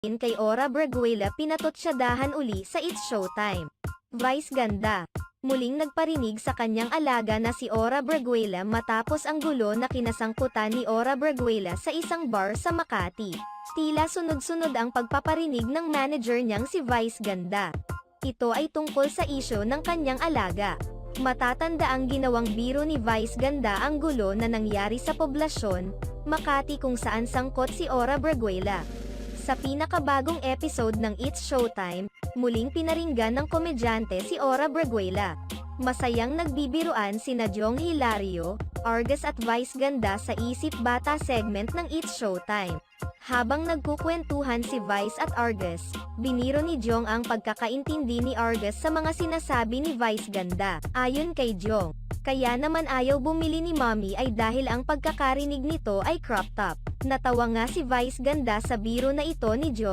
Kay Ora Braguela pinatotsadahan uli sa It's Showtime. Vice ganda. Muling nagparinig sa kanyang alaga na si Ora Braguela matapos ang gulo na kinasangkutan ni Ora Braguela sa isang bar sa Makati. Tila sunod-sunod ang pagpaparinig ng manager niyang si Vice Ganda. Ito ay tungkol sa isyu ng kanyang alaga. Matatanda ang ginawang biro ni Vice Ganda ang gulo na nangyari sa poblasyon, Makati kung saan sangkot si Ora Braguela. Sa pinakabagong episode ng It's Showtime, muling pinaringgan ng komedyante si Ora Braguela. Masayang nagbibiruan sina Jong Hilario, Argus at Vice Ganda sa Isip Bata segment ng It's Showtime. Habang nagkukwentuhan si Vice at Argus, biniro ni Jong ang pagkakaintindi ni Argus sa mga sinasabi ni Vice Ganda. Ayon kay Jong, kaya naman ayaw bumili ni Mommy ay dahil ang pagkakarinig nito ay crop top. Natawa nga si Vice Ganda sa biro na ito ni Jong.